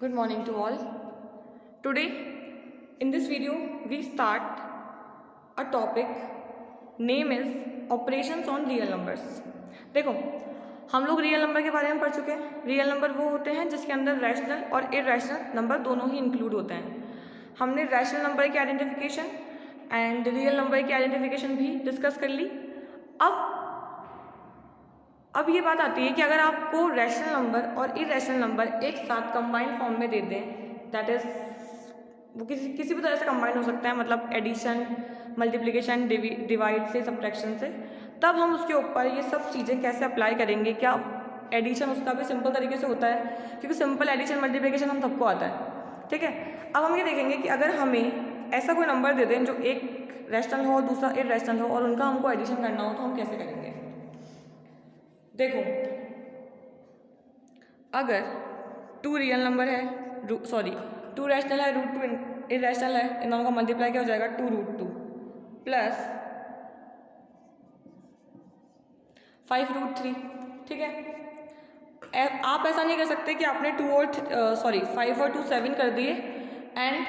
Good morning to all. Today, in this video, we start a topic name is operations on real numbers. देखो, हम लोग real number के बारे में पढ़ चुके हैं. रियल नंबर वो होते हैं जिसके अंदर रैशनल और इरेशनल नंबर दोनों ही इंक्लूड होते हैं. हमने रैशनल नंबर की आइडेंटिफिकेशन एंड रियल नंबर की आइडेंटिफिकेशन भी डिस्कस कर ली. अब ये बात आती है कि अगर आपको रैशनल नंबर और इरेशनल नंबर एक साथ कंबाइंड फॉर्म में दे दें, दैट इज़ वो किसी भी तरह से कंबाइंड हो सकता है, मतलब एडिशन, मल्टीप्लिकेशन, डिवाइड से, सब्ट्रैक्शन से, तब हम उसके ऊपर ये सब चीज़ें कैसे अप्लाई करेंगे. क्या एडिशन उसका भी सिंपल तरीके से होता है, क्योंकि सिंपल एडिशन मल्टीप्लिकेशन हम सबको आता है. ठीक है, अब हम ये देखेंगे कि अगर हमें ऐसा कोई नंबर दे दें जो एक रैशनल हो और दूसरा इरेशनल हो और उनका हमको एडिशन करना हो, तो हम कैसे करेंगे. देखो, अगर टू रियल नंबर है, टू रैशनल है, रूट टू इरेशनल है, इन दोनों का मल्टीप्लाई क्या हो जाएगा, 2√2 प्लस 5√3. ठीक है, आप ऐसा नहीं कर सकते कि आपने 5 और 2 7 कर दिए एंड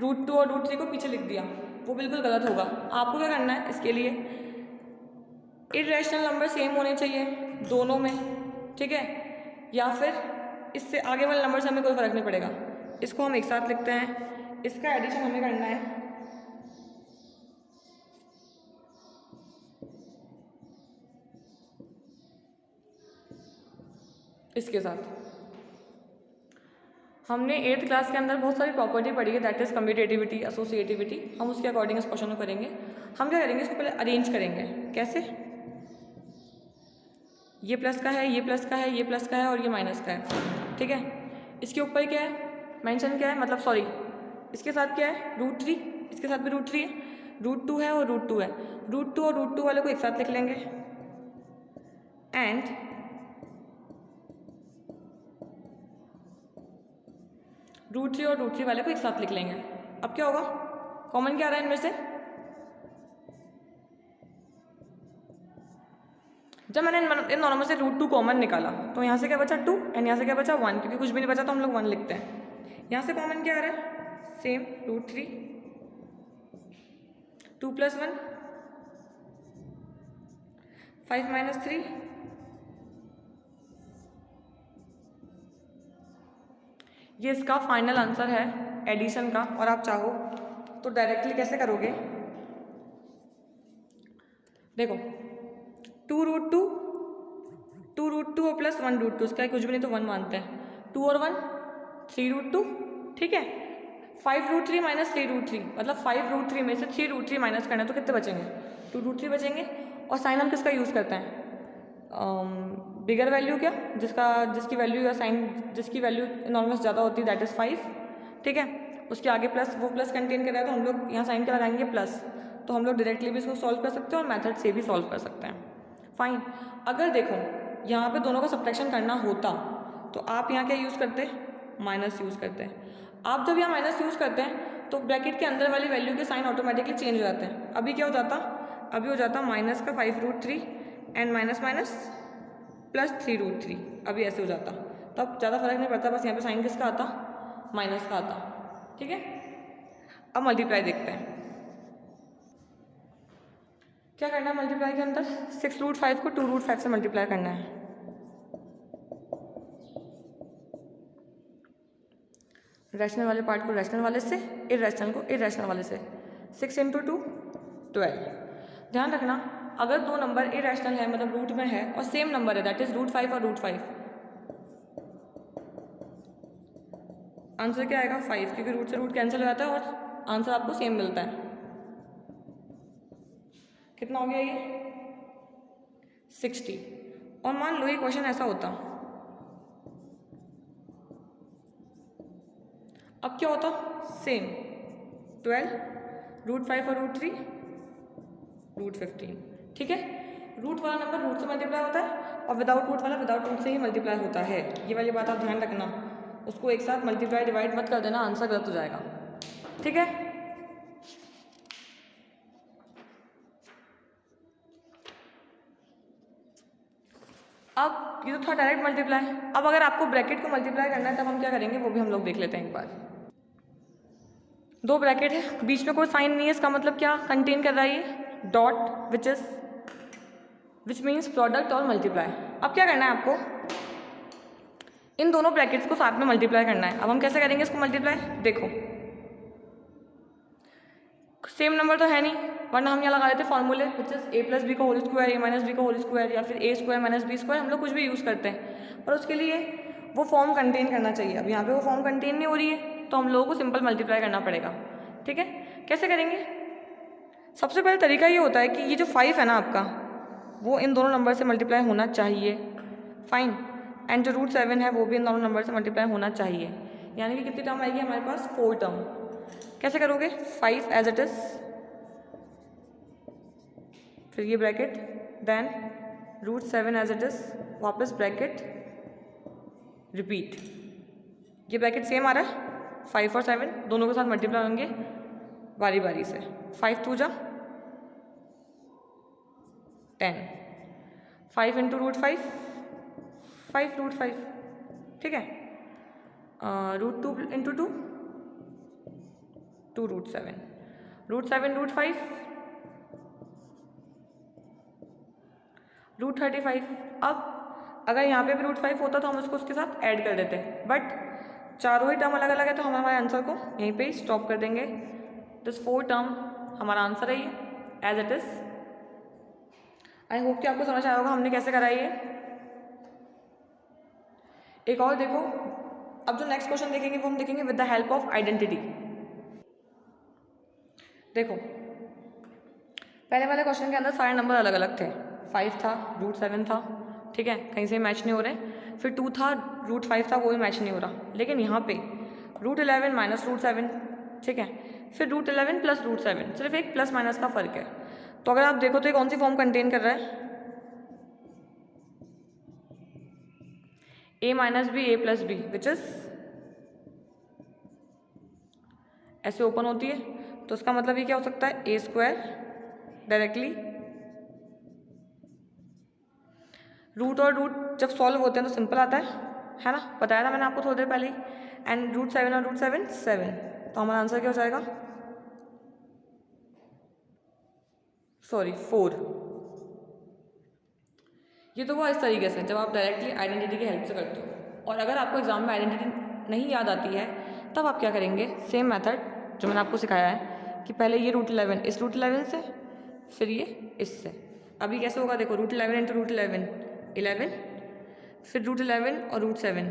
√2 और √3 को पीछे लिख दिया. वो बिल्कुल गलत होगा. आपको क्या करना है, इसके लिए इरेशनल नंबर सेम होने चाहिए दोनों में. ठीक है, या फिर इससे आगे वाले नंबर से हमें कोई फ़र्क नहीं पड़ेगा. इसको हम एक साथ लिखते हैं, इसका एडिशन हमें करना है. इसके साथ हमने 8th क्लास के अंदर बहुत सारी प्रॉपर्टी पढ़ी है, दैट इज़ कम्यूटेटिविटी, एसोसिएटिविटी. हम उसके अकॉर्डिंग इस क्वेश्चन को करेंगे. हम क्या करेंगे, इसको पहले अरेंज करेंगे. कैसे, ये प्लस का है, ये प्लस का है, ये प्लस का है और ये माइनस का है. ठीक है, इसके ऊपर क्या है, मेंशन क्या है, मतलब इसके साथ क्या है, √3. इसके साथ भी √3 है, √2 है और √2 है. √2 और √2 वाले को एक साथ लिख लेंगे एंड √3 और √3 वाले को एक साथ लिख लेंगे. अब क्या होगा, कॉमन क्या आ रहा है इनमें से, जब मैंने इन दोनों में से √2 कॉमन निकाला तो यहाँ से क्या बचा 2 एंड यहाँ से क्या बचा 1, क्योंकि कुछ भी नहीं बचा तो हम लोग 1 लिखते हैं. यहाँ से कॉमन क्या आ रहा है, सेम √3, 2 + 1, 5 - 3, ये इसका फाइनल आंसर है एडिशन का. और आप चाहो तो डायरेक्टली कैसे करोगे, देखो 2√2 और प्लस 1√2, उसका कुछ भी नहीं तो 1 मानते हैं. 2 और 1 3√2. ठीक है, 5√3 - 3√3, मतलब 5√3 में से 3√3 माइनस करना है तो कितने बचेंगे, 2√3 बचेंगे. और साइन हम किसका यूज़ करते हैं, बिगर वैल्यू क्या, जिसकी वैल्यू या साइन जिसकी वैल्यू नॉर्मस ज़्यादा होती है, दैट इज़ 5. ठीक है, उसके आगे प्लस, वो प्लस कंटेन कर रहा है तो हम लोग यहाँ साइन क्या लगाएंगे, प्लस. तो हम लोग डायरेक्टली भी इसको सॉल्व कर सकते हैं और मेथड से भी सॉल्व कर सकते हैं. फाइन. अगर देखो यहाँ पे दोनों का सब्ट्रैक्शन करना होता तो आप यहाँ क्या यूज़ करते, माइनस यूज़ करते हैं. आप जब यहाँ माइनस यूज़ करते हैं तो ब्रैकेट के अंदर वाली वैल्यू के साइन ऑटोमेटिकली चेंज हो जाते हैं. अभी क्या हो जाता, अभी हो जाता माइनस का 5√3 एंड माइनस माइनस प्लस 3√3. अभी ऐसे हो जाता, तब ज़्यादा फर्क नहीं पड़ता, बस यहाँ पे साइन किसका आता, माइनस का आता. ठीक है, अब मल्टीप्लाई देखते हैं. क्या करना है मल्टीप्लाई के अंदर, 6√5 को 2√5 से मल्टीप्लाई करना है. रैशनल वाले पार्ट को रैशनल वाले से, इरेशनल को इरेशनल वाले से. 6 × 2 12. ध्यान रखना, अगर दो नंबर इरेशनल है, मतलब रूट में है और सेम नंबर है, दैट इज √5 और √5, आंसर क्या आएगा 5, क्योंकि रूट से रूट कैंसिल हो जाता है और आंसर आपको सेम मिलता है. कितना हो गया ये 60. और मान लो ये क्वेश्चन ऐसा होता, अब क्या होता, सेम 12, √5 और √3, √15. ठीक है, रूट वाला नंबर रूट से मल्टीप्लाई होता है और विदाउट रूट वाला विदाउट रूट से ही मल्टीप्लाई होता है. ये वाली बात आप ध्यान रखना, उसको एक साथ मल्टीप्लाई डिवाइड मत कर देना, आंसर गलत हो जाएगा. ठीक है, अब ये तो था डायरेक्ट मल्टीप्लाई। अब अगर आपको ब्रैकेट को मल्टीप्लाई करना है तब हम क्या करेंगे वो भी हम लोग देख लेते हैं एक बार। दो ब्रैकेट है, बीच में कोई साइन नहीं है, इसका मतलब क्या कंटेन कर रहा है ये डॉट विच मीन्स प्रोडक्ट और मल्टीप्लाई। अब क्या करना है आपको, इन दोनों ब्रैकेट्स को साथ में मल्टीप्लाई करना है। अब हम कैसे करेंगे इसको मल्टीप्लाई, देखो सेम नंबर तो है नहीं, वरना हम यहाँ लगा देते फॉर्मूले which is A plus B का whole square, A minus B का होल स्क्वायर, या फिर A square minus B square, हम लोग कुछ भी यूज़ करते हैं, पर उसके लिए वो फॉर्म कंटेन करना चाहिए। अब यहाँ पे वो फॉर्म कंटेन नहीं हो रही है तो हम लोगों को सिंपल मल्टीप्लाई करना पड़ेगा। ठीक है, कैसे करेंगे, सबसे पहले तरीका ये होता है कि ये जो 5 है ना आपका, वो इन दोनों नंबर से मल्टीप्लाई होना चाहिए, फाइन, एंड जो √7 है वो भी इन दोनों नंबर से मल्टीप्लाई होना चाहिए। यानी कि कितनी टर्म आएगी हमारे पास, 4 टर्म। कैसे करोगे, 5 एज इट इज, फिर ये bracket, then √7 as it is, वापस ब्रैकेट, रिपीट, ये ब्रैकेट सेम आ रहा है, 5 और 7 दोनों के साथ मल्टीप्लाई होंगे बारी बारी से। 5 2 जा 10, 5 इंटू √5, 5 √5, ठीक है, √2 इंटू 2, 2 √7, √7 √5, √35। अब अगर यहाँ पे भी √5 होता तो हम उसको उसके साथ ऐड कर देते, बट चारों ही टर्म अलग अलग है तो हम हमारे आंसर को यहीं पे स्टॉप कर देंगे। दिस 4 टर्म हमारा आंसर है ये as it is. I hope कि आपको समझ आया होगा हमने कैसे करा ये। एक और देखो, अब जो नेक्स्ट क्वेश्चन देखेंगे वो हम देखेंगे with the help of identity. देखो पहले वाले क्वेश्चन के अंदर सारे नंबर अलग अलग थे, 5 था, √7 था, ठीक है, कहीं से मैच नहीं हो रहे, फिर 2 था, √5 था, वो भी मैच नहीं हो रहा, लेकिन यहाँ पे √11 माइनस √7, ठीक है, फिर √11 प्लस √7, सिर्फ एक प्लस माइनस का फर्क है। तो अगर आप देखो तो ये कौन सी फॉर्म कंटेन कर रहा है, a minus B, a plus B, which is ऐसे ओपन होती है, तो उसका मतलब ये क्या हो सकता है, a² डायरेक्टली, रूट और रूट जब सॉल्व होते हैं तो सिंपल आता है ना, बताया था मैंने आपको थोड़ी देर पहले ही, एंड √7 और √7 7, तो हमारा आंसर क्या हो जाएगा, सॉरी 4। ये तो हुआ इस तरीके से जब आप डायरेक्टली आइडेंटिटी की हेल्प से करते हो। और अगर आपको एग्जाम में आइडेंटिटी नहीं याद आती है तब आप क्या करेंगे, सेम मेथड जो मैंने आपको सिखाया है कि पहले ये √11 इस √11 से, फिर ये इससे। अभी कैसे होगा देखो, √11 इंटू √11 11, फिर √11 और √7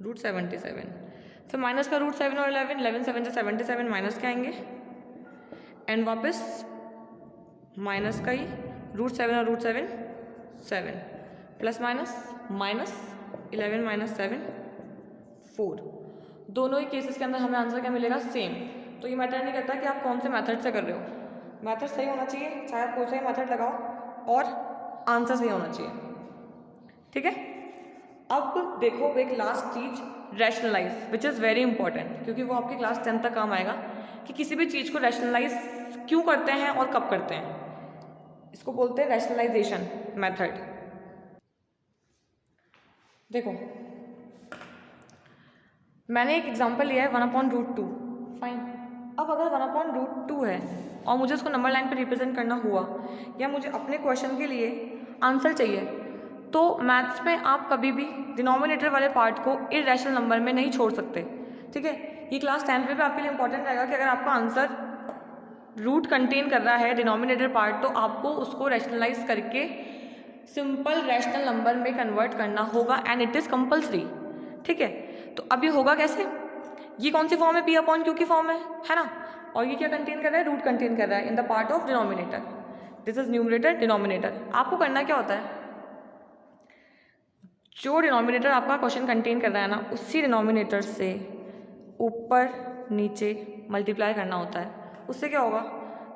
√77, फिर माइनस का √7 और 11, 11 7 से 77, माइनस के आएंगे, एंड वापस माइनस का ही √7 और √7 7, प्लस माइनस माइनस 11 माइनस 7 4। दोनों ही केसेस के अंदर हमें आंसर क्या मिलेगा, सेम। तो ये मैटर नहीं करता कि आप कौन से मेथड से कर रहे हो, मेथड सही होना चाहिए, चाहे आप कोई सा ही मेथड लगाओ और आंसर सही होना चाहिए, ठीक है। अब देखो एक लास्ट चीज, rationalise, which is very important, क्योंकि वो आपकी क्लास 10 तक काम आएगा कि किसी भी चीज़ को रैशनलाइज क्यों करते हैं और कब करते हैं। इसको बोलते हैं रैशनलाइजेशन मेथड। देखो मैंने एक एग्जांपल लिया है 1/√2, फाइन। अब अगर 1/√2 है और मुझे उसको नंबर लाइन पे रिप्रेजेंट करना हुआ, या मुझे अपने क्वेश्चन के लिए आंसर चाहिए, तो मैथ्स में आप कभी भी डिनोमिनेटर वाले पार्ट को इरेशनल नंबर में नहीं छोड़ सकते, ठीक है। ये क्लास 10 पे भी आपके लिए इंपॉर्टेंट रहेगा कि अगर आपका आंसर रूट कंटेन कर रहा है डिनोमिनेटर पार्ट, तो आपको उसको रैशनलाइज करके सिंपल रैशनल नंबर में कन्वर्ट करना होगा, एंड इट इज़ कंपल्सरी, ठीक है। तो अब ये होगा कैसे, ये कौन सी फॉर्म है, P/Q की फॉर्म है ना, और ये क्या कंटेन कर रहा है, रूट कंटेन कर रहा है in the part of denominator, this is numerator denominator. आपको करना क्या होता है, जो डिनोमिनेटर आपका क्वेश्चन कंटेन कर रहा है ना, उसी डिनोमिनेटर से ऊपर नीचे मल्टीप्लाई करना होता है। उससे क्या होगा,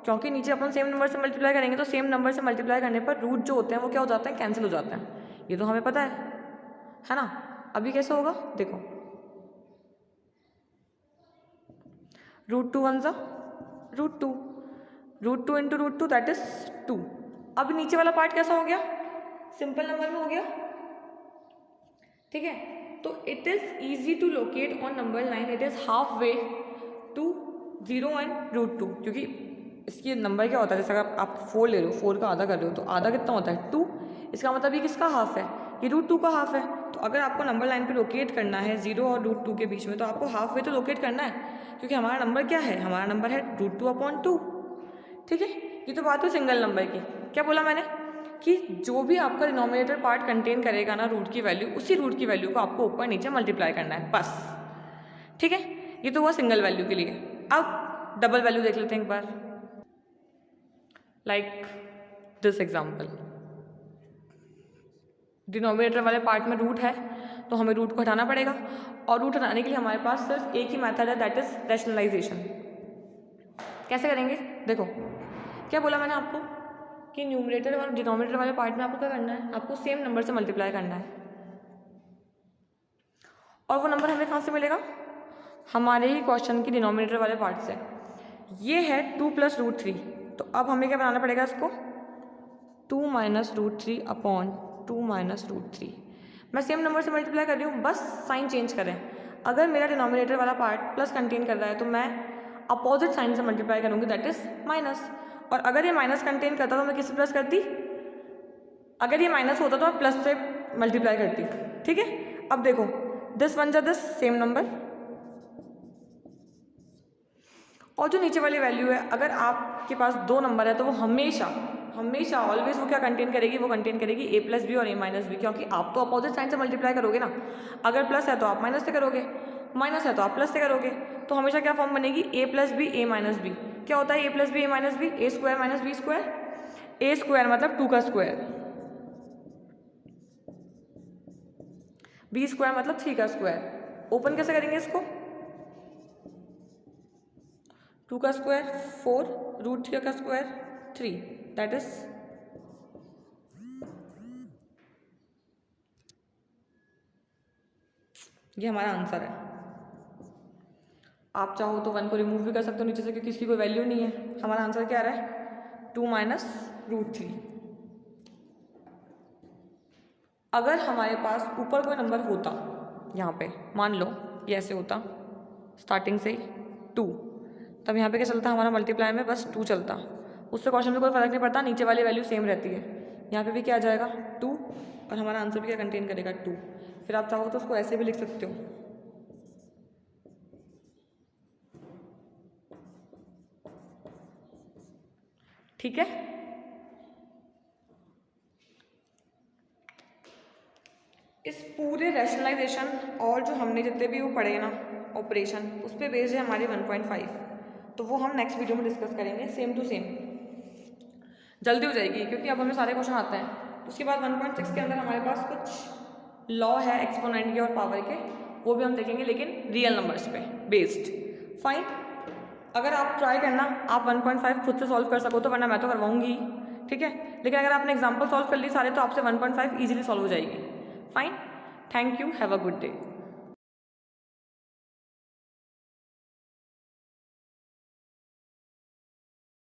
क्योंकि नीचे अपन सेम नंबर से मल्टीप्लाई करेंगे तो सेम नंबर से मल्टीप्लाई करने पर रूट जो होते हैं वो क्या हो जाते हैं, कैंसिल हो जाते हैं। ये तो हमें पता है ना। अभी कैसे होगा देखो, √2 1 √2, √2 इंटू √2 दैट इज 2, अब नीचे वाला पार्ट कैसा हो गया, सिंपल नंबर में हो गया, ठीक है। तो it is easy to locate on number line, it is half way to 0 and √2, क्योंकि इसकी नंबर क्या होता है, जैसे अगर आप 4 ले रहे हो, 4 का आधा कर रहे हो तो आधा कितना होता है 2, इसका मतलब ये किसका हाफ है, ये √2 का हाफ है। तो अगर आपको नंबर लाइन पे लोकेट करना है 0 और √2 के बीच में, तो आपको हाफ वे तो लोकेट करना है, क्योंकि हमारा नंबर क्या है, हमारा नंबर है √2/2, ठीक है। ये तो बात है सिंगल नंबर की। क्या बोला मैंने कि जो भी आपका डिनोमिनेटर पार्ट कंटेन करेगा ना रूट की वैल्यू, उसी रूट की वैल्यू को आपको ऊपर नीचे मल्टीप्लाई करना है बस, ठीक है। ये तो हुआ सिंगल वैल्यू के लिए। अब डबल वैल्यू देख लेते हैं एक बार, लाइक दिस एग्जाम्पल। डिनोमिनेटर वाले पार्ट में रूट है तो हमें रूट को हटाना पड़ेगा, और रूट हटाने के लिए हमारे पास सिर्फ एक ही मेथड है, दैट इज रैशनलाइजेशन। कैसे करेंगे, देखो क्या बोला मैंने आपको कि न्यूमरेटर और डिनोमिनेटर वाले पार्ट में आपको क्या करना है, आपको सेम नंबर से मल्टीप्लाई करना है, और वो नंबर हमें कहाँ से मिलेगा, हमारे ही क्वेश्चन की डिनोमिनेटर वाले पार्ट से। ये है 2 + √3, तो अब हमें क्या बनाना पड़ेगा इसको, 2 - √3/2 - √3। मैं सेम नंबर से मल्टीप्लाई कर रही हूँ, बस साइन चेंज करें। अगर मेरा डिनोमिनेटर वाला पार्ट प्लस कंटेन कर रहा है तो मैं अपोजिट साइन से मल्टीप्लाई करूँगी, दैट इज माइनस। और अगर ये माइनस कंटेन करता तो मैं किससे प्लस करती, अगर ये माइनस होता तो मैं प्लस से मल्टीप्लाई करती, ठीक है। अब देखो दिस वन जा दिस सेम नंबर, और जो नीचे वाली वैल्यू है, अगर आपके पास 2 नंबर है तो वो हमेशा हमेशा ऑलवेज वो क्या कंटेन करेगी, वो कंटेन करेगी a + b और a - b, क्योंकि आप तो अपोजिट साइन से मल्टीप्लाई करोगे ना। अगर प्लस है तो आप माइनस से करोगे, माइनस है तो आप प्लस से करोगे, तो हमेशा क्या फॉर्म बनेगी, a + b a - b। क्या होता है a + b a - b, a² - b², a² मतलब 2 का स्क्वायर, b² मतलब 3 का स्क्वायर। ओपन कैसे करेंगे इसको, 2 का स्क्वायर 4, √3 का स्क्वायर 3, दैट इज ये हमारा आंसर है। आप चाहो तो 1 को रिमूव भी कर सकते हो नीचे से, क्योंकि इसकी कोई वैल्यू नहीं है। हमारा आंसर क्या आ रहा है, 2 - √3। अगर हमारे पास ऊपर कोई नंबर होता, यहाँ पे मान लो ये ऐसे होता स्टार्टिंग से ही 2, तब यहाँ पे क्या चलता, हमारा मल्टीप्लाई में बस 2 चलता, उससे क्वेश्चन में कोई फर्क नहीं पड़ता, नीचे वाली वैल्यू सेम रहती है। यहाँ पे भी क्या आ जाएगा 2, और हमारा आंसर भी क्या कंटेन करेगा 2। फिर आप चाहो तो उसको ऐसे भी लिख सकते हो, ठीक है। इस पूरे रैशनलाइजेशन और जो हमने जितने भी वो पढ़े ना ऑपरेशन, उस पर बेस्ड है हमारी 1.5, तो वो हम नेक्स्ट वीडियो में डिस्कस करेंगे, सेम टू सेम जल्दी हो जाएगी, क्योंकि अब हमें सारे क्वेश्चन आते हैं। उसके बाद 1.6 के अंदर हमारे पास कुछ लॉ है एक्सपोनेंट के और पावर के, वो भी हम देखेंगे, लेकिन रियल नंबर्स पे बेस्ड। फाइन, अगर आप ट्राई करना, आप 1.5 खुद से सॉल्व कर सको तो, वरना मैं तो करवाऊंगी, ठीक है। लेकिन अगर आपने एग्जाम्पल सॉल्व कर ली सारे, तो आपसे 1.5 ईजिली सॉल्व हो जाएगी। Fine, thank you, have a good day.